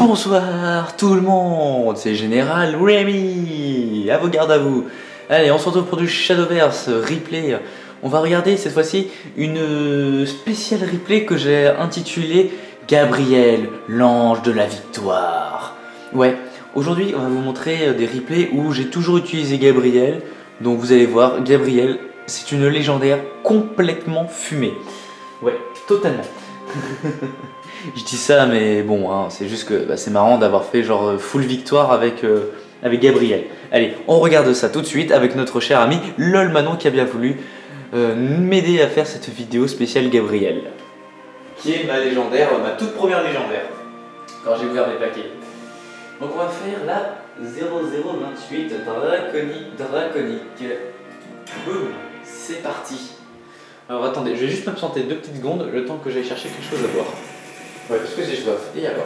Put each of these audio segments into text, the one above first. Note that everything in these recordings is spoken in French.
Bonsoir tout le monde, c'est Général Rémi, à vos gardes à vous. Allez, on se retrouve pour du Shadowverse replay. On va regarder cette fois-ci une spéciale replay que j'ai intitulée Gabriel, l'ange de la victoire. Ouais, aujourd'hui on va vous montrer des replays où j'ai toujours utilisé Gabriel. Donc vous allez voir, Gabriel, c'est une légendaire complètement fumée. Ouais, totalement. Je dis ça, mais bon, hein, c'est juste que c'est marrant d'avoir fait genre full victoire avec Gabriel. Allez, on regarde ça tout de suite avec notre cher ami LOL Manon qui a bien voulu m'aider à faire cette vidéo spéciale Gabriel. Qui est ma légendaire, ma toute première légendaire, quand j'ai ouvert mes paquets. Donc on va faire la 0028 Draconique. Boum, c'est parti. Alors attendez, je vais juste m'absenter 2 petites secondes, le temps que j'aille chercher quelque chose à boire. Ouais, parce que j'ai soif. Et alors?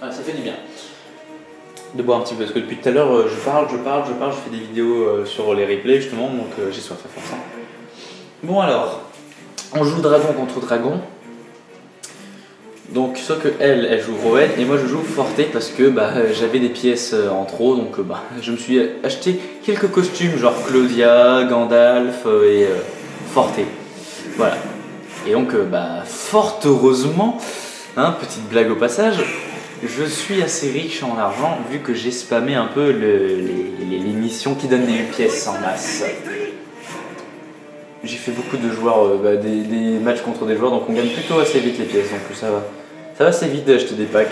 Ah, ça fait du bien de boire un petit peu, parce que depuis tout à l'heure je parle, je fais des vidéos sur les replays justement, donc j'ai soif à force. Bon alors, on joue dragon contre dragon. Donc soit que elle joue Rowan et moi je joue Forte parce que j'avais des pièces en trop, donc je me suis acheté quelques costumes genre Claudia, Gandalf et Forte. Voilà. Et donc fort heureusement, hein, petite blague au passage, je suis assez riche en argent vu que j'ai spammé un peu les missions qui donnent des pièces en masse. J'ai fait beaucoup de joueurs, des matchs contre des joueurs, donc on gagne plutôt assez vite les pièces, donc ça va. Ça va assez vite d'acheter des packs.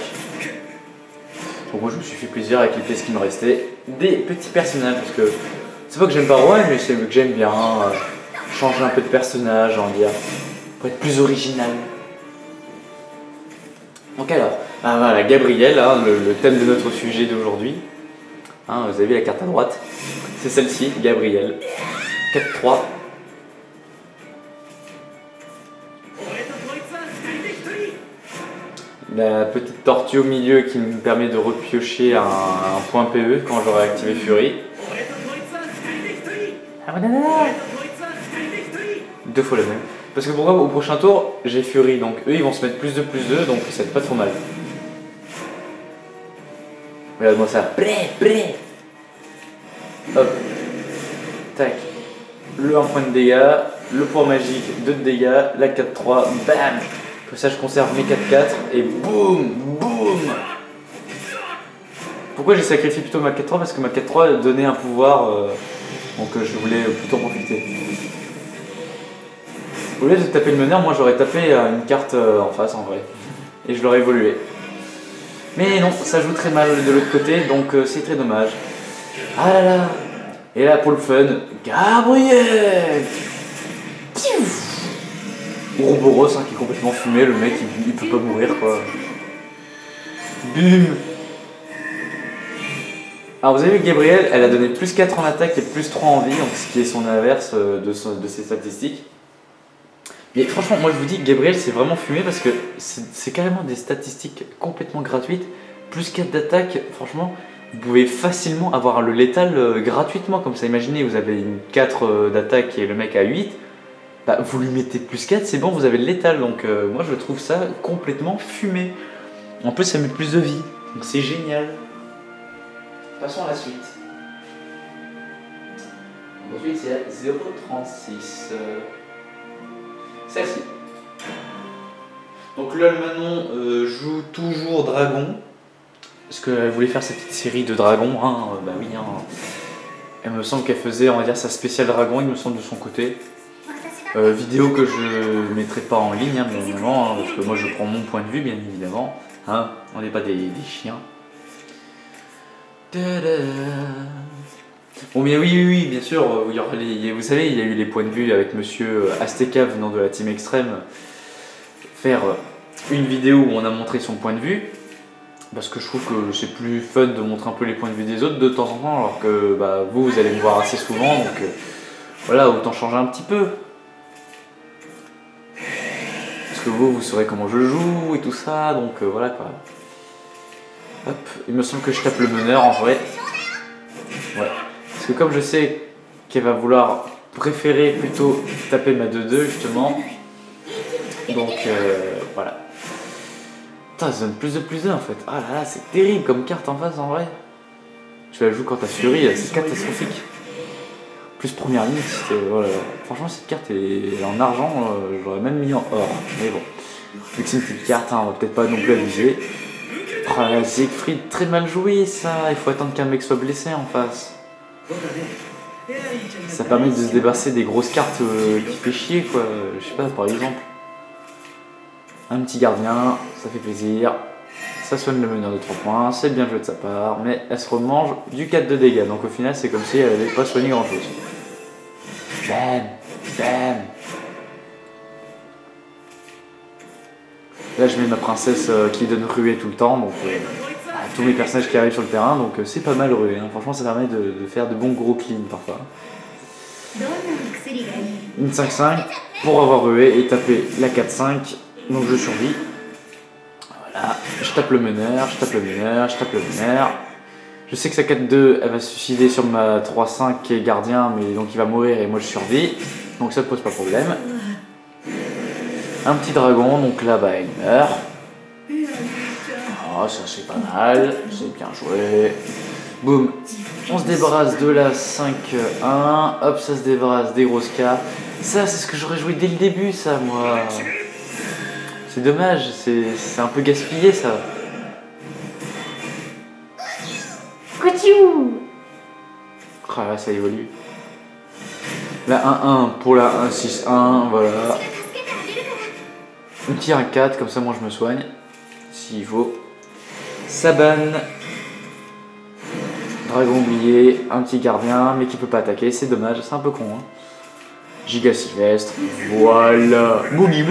Donc moi je me suis fait plaisir avec les pièces qui me restaient. Des petits personnages, parce que c'est pas que j'aime pas Rowan, mais c'est que j'aime bien changer un peu de personnage, on va dire, pour être plus original. Donc alors, voilà, Gabriel, hein, le thème de notre sujet d'aujourd'hui. Hein, vous avez vu la carte à droite, c'est celle-ci, Gabriel. 4-3. La petite tortue au milieu qui me permet de repiocher un point PE quand j'aurai activé Fury. 2 fois le même. Parce que pourquoi au prochain tour j'ai Fury, donc eux ils vont se mettre +2/+2, donc ça va être pas trop mal. Regarde-moi ça. Prêt. Hop. Tac. Le 1 point de dégâts, le point magique 2 de dégâts, la 4-3, bam. Comme ça je conserve mes 4-4 et boum. Pourquoi j'ai sacrifié plutôt ma 4-3? Parce que ma 4-3 donnait un pouvoir, donc je voulais plutôt en profiter. Au lieu de taper le meneur, moi j'aurais tapé une carte en face en vrai. Et je l'aurais évolué. Mais non, ça joue très mal de l'autre côté, donc c'est très dommage. Ah là là. Et là pour le fun, Gabriel. Ouroboros, hein, qui est complètement fumé, le mec il peut pas mourir quoi. Bum. Alors vous avez vu Gabriel, elle a donné +4 en attaque et +3 en vie, donc ce qui est son inverse de ses statistiques. Mais franchement, moi je vous dis, Gabriel c'est vraiment fumé parce que c'est carrément des statistiques complètement gratuites. +4 d'attaque, franchement, vous pouvez facilement avoir le létal gratuitement comme ça. Imaginez, vous avez une 4 d'attaque et le mec a 8. Vous lui mettez +4, c'est bon, vous avez le létal. Donc moi je trouve ça complètement fumé. En plus ça met plus de vie, donc c'est génial. Passons à la suite. Ensuite c'est la 036. Celle-ci. Donc LOL Manon joue toujours dragon. Parce qu'elle voulait faire cette petite série de dragons. Hein, oui, hein. Elle me semble qu'elle faisait, on va dire, sa spéciale dragon, il me semble, de son côté. Vidéo que je ne mettrai pas en ligne, hein, bien évidemment, hein, parce que moi je prends mon point de vue, bien évidemment. Hein, on n'est pas des chiens. Bon, mais oui, bien sûr, vous savez, il y a eu les points de vue avec monsieur Azteca venant de la Team Extrême. Faire une vidéo où on a montré son point de vue. Parce que je trouve que c'est plus fun de montrer un peu les points de vue des autres de temps en temps, alors que vous allez me voir assez souvent, donc voilà, autant changer un petit peu. que vous saurez comment je joue et tout ça, donc voilà quoi. Hop, il me semble que je tape le meneur en vrai. Ouais, parce que comme je sais qu'elle va vouloir préférer plutôt taper ma 2-2 justement, donc voilà. Putain, ça donne plus de 2 en fait. Ah là là, c'est terrible comme carte en face en vrai. Tu la joues quand t'as Fury, c'est catastrophique. Plus première ligne, c'était. Voilà. Franchement, cette carte est en argent, j'aurais même mis en or. Mais bon, vu que c'est une petite carte, hein, on va peut-être pas non plus abuser. Oh là là, Siegfried, très mal joué ça. Il faut attendre qu'un mec soit blessé en face. Ça permet de se débarrasser des grosses cartes qui fait chier quoi. Je sais pas, par exemple. Un petit gardien, ça fait plaisir. Ça soigne le meneur de 3 points, c'est bien joué de sa part, mais elle se remange du 4 de dégâts. Donc au final, c'est comme si elle n'avait pas soigné grand chose. Bam, bam. Là, je mets ma princesse qui donne ruée tout le temps, donc tous mes personnages qui arrivent sur le terrain, donc c'est pas mal ruée. Hein. Franchement, ça permet de faire de bons gros cleans parfois. Une 5-5 pour avoir ruée et taper la 4-5, donc je survis. Voilà, je tape le meneur, je tape le meneur, je tape le meneur. Je sais que sa 4-2, elle va se suicider sur ma 3-5 qui est gardien, mais donc il va mourir et moi je survis. Donc ça ne pose pas de problème. Un petit dragon, donc là bah il meurt. Oh, ça c'est pas mal, c'est bien joué. Boum, on se débarrasse de la 5-1. Hop, ça se débarrasse des grosses cartes. Ça c'est ce que j'aurais joué dès le début ça moi. C'est dommage, c'est un peu gaspillé ça. Oh là, ça évolue. La 1-1 pour la 1-6-1, voilà. Un petit 1-4, comme ça moi je me soigne. S'il faut. Saban. Dragon oublié, un petit gardien, mais qui peut pas attaquer, c'est dommage, c'est un peu con. Hein. Giga Sylvestre, voilà. Moogie.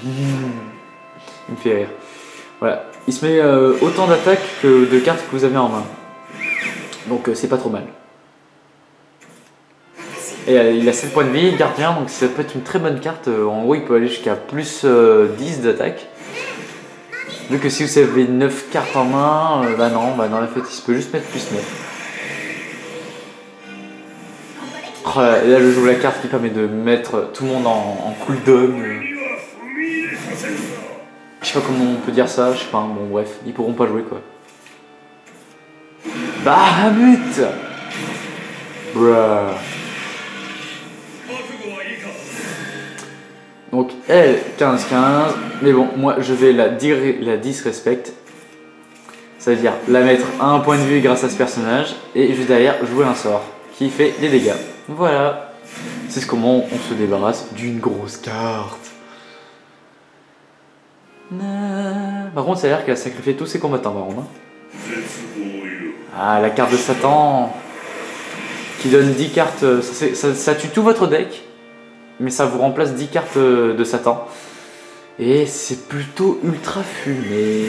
Il me fait rire. Voilà. Il se met autant d'attaques que de cartes que vous avez en main. Donc c'est pas trop mal. Et il a 7 points de vie, gardien, donc ça peut être une très bonne carte. En gros, il peut aller jusqu'à plus 10 d'attaque. Vu que si vous avez 9 cartes en main, bah non, en fait, il peut juste mettre plus 9. Oh là, et là, je joue la carte qui permet de mettre tout le monde en cooldown. Je sais pas comment on peut dire ça, je sais pas, bon bref, ils pourront pas jouer quoi. Bahamut. Bruh. Donc elle, 15-15, mais bon, moi je vais la disrespect. Ça veut dire la mettre à un point de vue grâce à ce personnage, et juste derrière jouer un sort qui fait des dégâts. Voilà, c'est comment on se débarrasse d'une grosse carte. Par contre, ça a l'air qu'elle a sacrifié tous ses combattants, par contre. Ah, la carte de Satan qui donne 10 cartes. Ça tue tout votre deck, mais ça vous remplace 10 cartes de Satan. Et c'est plutôt ultra fumé.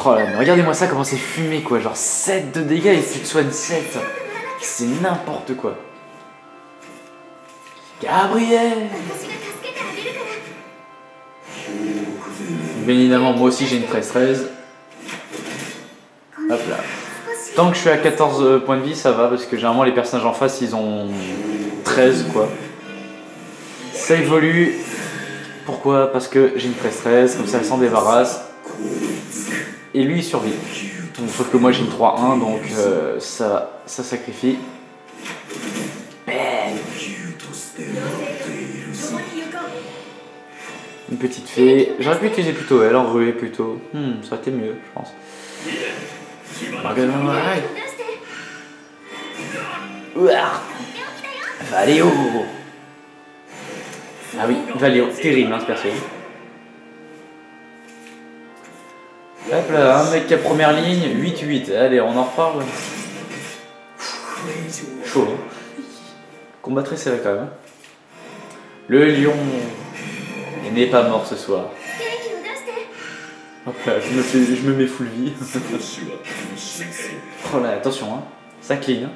Oh là, mais regardez-moi ça, comment c'est fumé quoi. Genre 7 de dégâts et tu te soignes 7. C'est n'importe quoi. Gabriel! Bien évidemment, moi aussi j'ai une 13-13. Hop là. Tant que je suis à 14 points de vie, ça va, parce que généralement les personnages en face ils ont 13 quoi. Ça évolue. Pourquoi? Parce que j'ai une 13-13, comme ça elle s'en débarrasse. Et lui il survit. Sauf que moi j'ai une 3-1, donc ça sacrifie. Bam. Une petite fée. J'aurais pu utiliser plutôt elle, en ruée plutôt. Ça aurait été mieux, je pense. Valéo. Ah oui, Valéo, terrible hein, ce perso. Hop là, un mec à première ligne, 8-8. Allez, on en reparle. Chaud. Hein. Combat très serré quand même. Le lion n'est pas mort ce soir. Hop là, je me mets full vie. Oh là, attention, hein. Ça clean.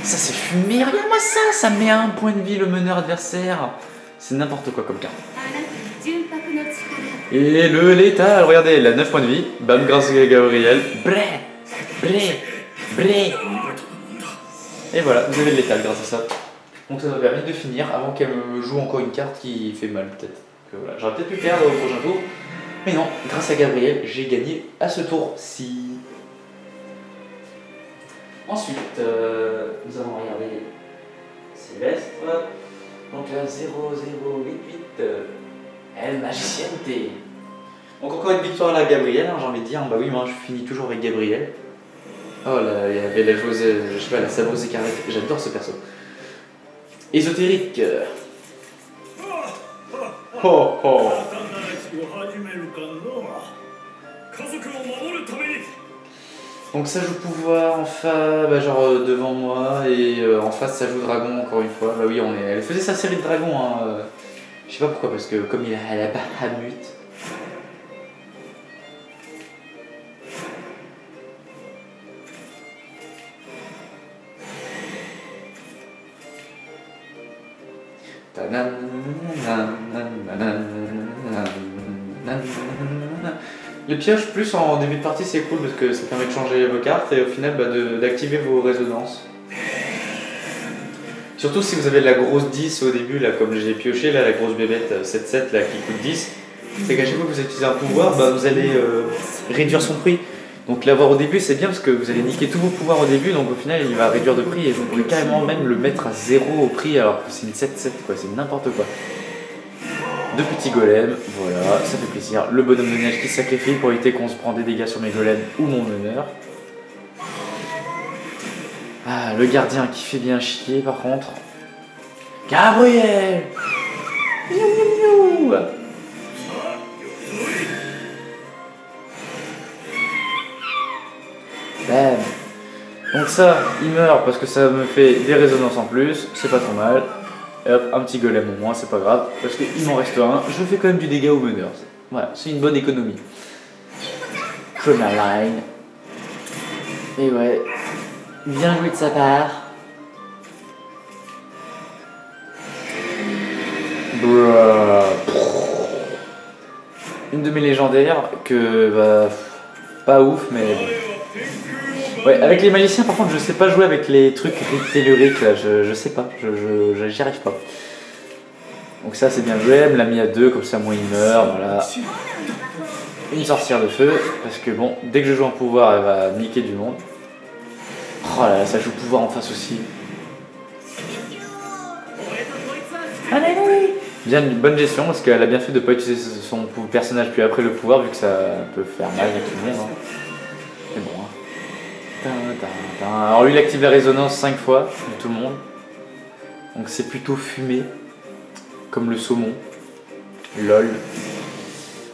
Ça c'est fumé, regarde-moi ça. Ça met à 1 point de vie le meneur adversaire. C'est n'importe quoi comme carte. Et le létal, regardez, elle a 9 points de vie. Bam, grâce à Gabriel. Bré, bré, bré. Et voilà, vous avez le létal grâce à ça. Donc ça m'a permis de finir avant qu'elle me joue encore une carte qui fait mal peut-être. Voilà. J'aurais peut-être pu perdre au prochain tour. Mais non, grâce à Gabriel, j'ai gagné à ce tour-ci. Ensuite, nous allons regarder Sylvestre. Donc là, 0088. Elle magicienne. Donc encore une victoire à la Gabriel, hein, j'ai envie de dire. Bah oui, moi je finis toujours avec Gabriel. Oh là, il y avait la joueuse, je sais pas, la sabreuse écarlate. J'adore ce perso. Ésotérique. Oh oh. Donc ça joue pouvoir, enfin, bah, genre devant moi, et en face ça joue dragon encore une fois. Bah oui, elle faisait sa série de dragons, hein, je sais pas pourquoi, parce que comme elle a Bahamut. Le pioche plus en début de partie c'est cool parce que ça permet de changer vos cartes et au final bah, d'activer vos résonances. Surtout si vous avez de la grosse 10 au début, là comme j'ai pioché, là, la grosse bébête 7-7 là, qui coûte 10, c'est qu'à chaque fois que vous utilisez un pouvoir, bah, vous allez réduire son prix. Donc l'avoir au début c'est bien parce que vous allez niquer tous vos pouvoirs au début, donc au final il va réduire de prix et vous pourrez carrément même le mettre à 0 au prix alors que c'est une 7-7 quoi, c'est n'importe quoi. 2 petits golems, voilà, ça fait plaisir. Le bonhomme de neige qui se sacrifie pour éviter qu'on se prenne des dégâts sur mes golems ou mon meneur. Ah, le gardien qui fait bien chier par contre. Gabriel! Miou miou miou! Bam! Donc ça, il meurt parce que ça me fait des résonances en plus, c'est pas trop mal. Et hop, un petit golem au moins, c'est pas grave, parce qu'il m'en reste un. Je fais quand même du dégât au meneur. Voilà, c'est une bonne économie. Chromaline. Et ouais, bien joué de sa part. Une de mes légendaires que, bah, pas ouf, mais bon. Ouais, avec les magiciens, par contre, je sais pas jouer avec les trucs telluriques là, je sais pas, j'y arrive pas. Donc ça, c'est bien joué, elle me l'a mis à 2, comme ça, moi il meurt, voilà. Une sorcière de feu, parce que bon, dès que je joue en pouvoir, elle va niquer du monde. Oh là là, ça joue pouvoir en face aussi. Allez, allez. Bien, une bonne gestion, parce qu'elle a bien fait de pas utiliser son personnage puis après le pouvoir, vu que ça peut faire mal à tout le monde. Hein. Mais bon, hein. Alors lui il active la résonance 5 fois de tout le monde. Donc c'est plutôt fumé. Comme le saumon. LOL.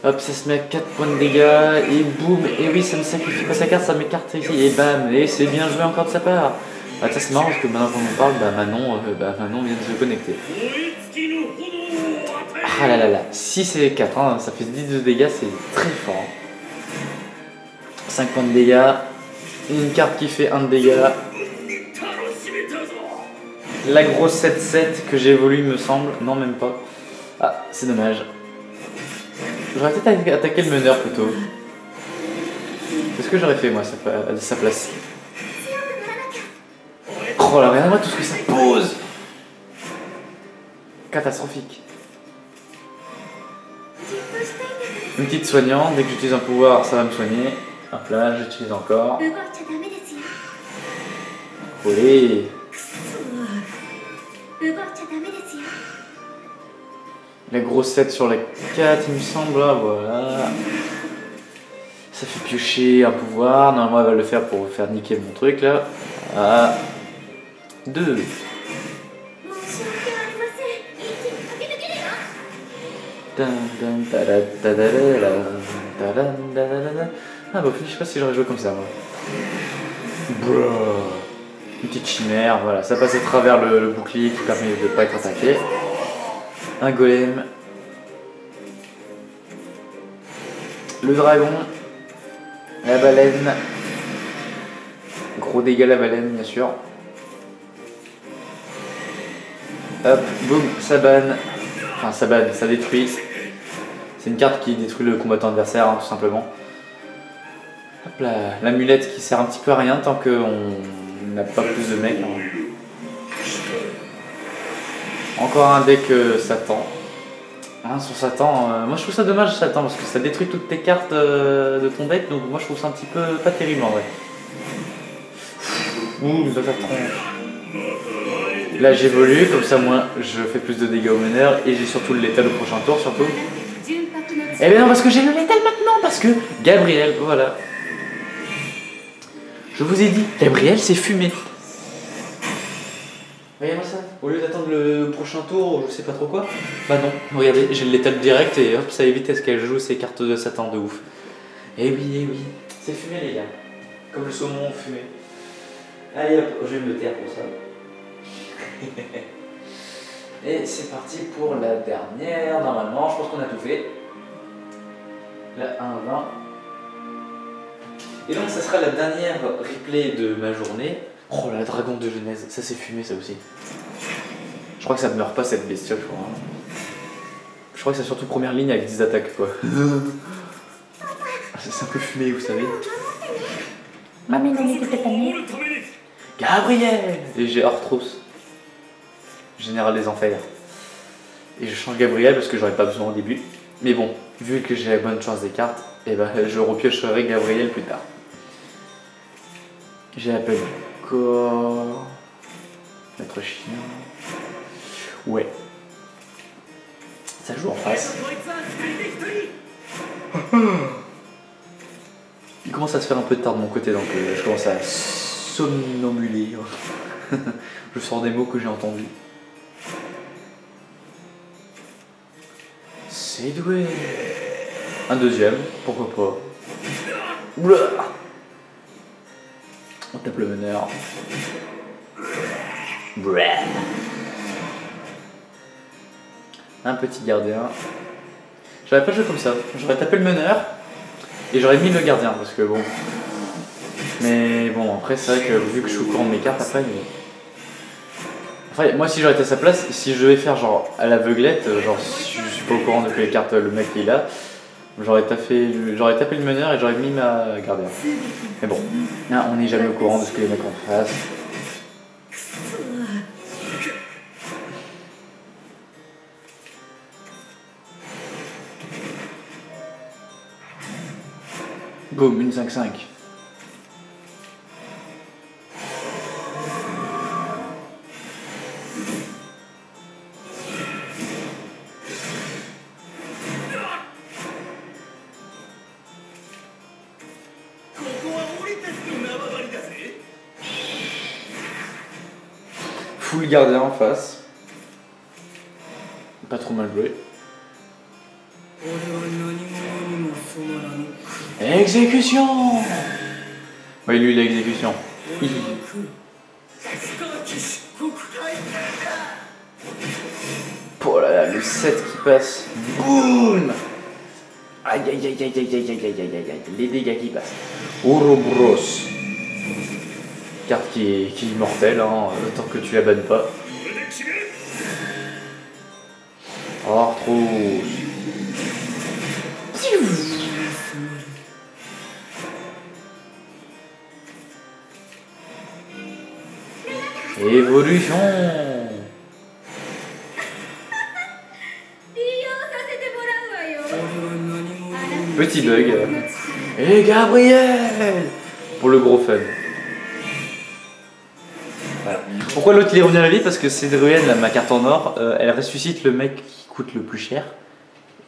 Hop, ça se met à 4 points de dégâts. Et boum. Et oui, ça me sacrifie pas sa carte, ça m'écarte ici. Et bam. Et c'est bien joué encore de sa part. Ah, ça c'est marrant parce que maintenant qu'on en parle, Manon vient de se connecter. Ah là là là. 6 et 4, hein, ça fait 10 de dégâts, c'est très fort. 5 points de dégâts. Une carte qui fait 1 de dégâts. La grosse 7-7 que j'ai évolué, il me semble. Non, même pas. Ah, c'est dommage. J'aurais peut-être attaqué le meneur plutôt. C'est ce que j'aurais fait moi à sa place. Oh là, regarde-moi tout ce que ça pose. Catastrophique. Une petite soignante, dès que j'utilise un pouvoir, ça va me soigner. Hop là, j'utilise encore. Olé. La grosse 7 sur la 4, il me semble. Là, voilà. Ça fait piocher un pouvoir. Normalement, elle va le faire pour faire niquer mon truc là. Ah. 2. Ah bah je sais pas si j'aurais joué comme ça moi. Une petite chimère, voilà, ça passe à travers le bouclier qui permet de ne pas être attaqué. Un golem. Le dragon. La baleine. Gros dégâts la baleine, bien sûr. Hop, boum, ça banne. Enfin, ça banne, ça détruit. C'est une carte qui détruit le combattant adversaire, hein, tout simplement. Hop là, l'amulette qui sert un petit peu à rien tant qu'on n'a pas plus de mecs. Hein. Encore un deck Satan. Hein, sur Satan, moi je trouve ça dommage Satan parce que ça détruit toutes tes cartes de ton deck, donc moi je trouve ça un petit peu pas terrible en vrai. Ouh, il doit faire tronche. Là j'évolue, comme ça moi je fais plus de dégâts au meneur et j'ai surtout le létal au prochain tour surtout. Eh bien non, parce que j'ai le létal maintenant, parce que Gabriel, voilà. Je vous ai dit, Gabriel c'est fumé. Regardez-moi ça, au lieu d'attendre le prochain tour, je sais pas trop quoi, bah non, regardez, j'ai le létal direct et hop, ça évite à ce qu'elle joue ses cartes de Satan de ouf. Eh oui, c'est fumé les gars, comme le saumon fumé. Allez hop, je vais me taire pour ça. Et c'est parti pour la dernière, normalement, je pense qu'on a tout fait. La 1-20. Et donc ça sera la dernière replay de ma journée. Oh la dragon de Genèse, ça c'est fumé ça aussi. Je crois que ça ne meurt pas cette bestiole, je crois. Je crois que c'est surtout première ligne avec 10 attaques quoi. C'est un peu fumé, vous savez. Gabriel. Et j'ai Arthros, général des enfers. Et je change Gabriel parce que j'aurais pas besoin au début. Mais bon, vu que j'ai la bonne chance des cartes, et ben je repiocherai Gabriel plus tard. J'ai appelé corps. Maître chien. Ouais. Ça joue en face. Il commence à se faire un peu tard de mon côté, donc je commence à somnambuler. Je sors des mots que j'ai entendus. C'est doué. Un deuxième, pourquoi pas. Oula. On tape le meneur. Un petit gardien. J'aurais pas joué comme ça. J'aurais tapé le meneur et j'aurais mis le gardien parce que bon. Mais bon, après c'est vrai que vu que je suis au courant de mes cartes après. Enfin, moi si j'aurais été à sa place, si je devais faire genre à l'aveuglette, genre si je suis pas au courant de quelle carte le mec il a, j'aurais tapé le meneur et j'aurais mis ma gardien. Mais bon, là, on n'est jamais au courant de ce que les mecs en fassent. Boum, une 5-5. Full gardien en face. Pas trop mal joué. Exécution. Oui, lui, l'exécution. Oh là là, le 7 qui passe. Boum. Aïe aïe aïe aïe aïe aïe aïe aïe aïe aïe aïe. Les dégâts qui passent. Ouroboros. Carte qui est immortelle, hein, tant que tu la bannes pas. Arthros. Évolution. Petit bug. Et Gabriel pour le gros fun. Voilà. Pourquoi l'autre il est revenu à la vie? Parce que c'est Druenne, ma carte en or, elle ressuscite le mec qui coûte le plus cher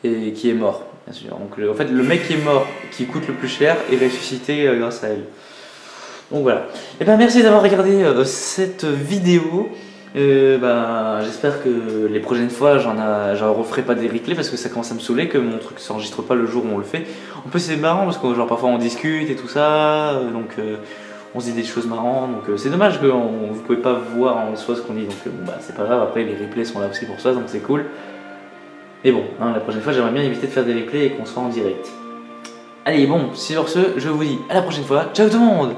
et qui est mort, bien sûr. Donc en fait le mec qui est mort, qui coûte le plus cher, est ressuscité grâce à elle. Donc voilà. Et ben merci d'avoir regardé cette vidéo. J'espère que les prochaines fois j'en referai pas des replays parce que ça commence à me saouler que mon truc s'enregistre pas le jour où on le fait. En plus c'est marrant parce que genre parfois on discute et tout ça, donc on se dit des choses marrantes, donc c'est dommage que vous pouvez pas voir en soi ce qu'on dit, donc c'est pas grave, après les replays sont là aussi pour ça, donc c'est cool. Mais bon, hein, la prochaine fois j'aimerais bien éviter de faire des replays et qu'on soit en direct. Allez bon, sur ce, je vous dis à la prochaine fois, ciao tout le monde.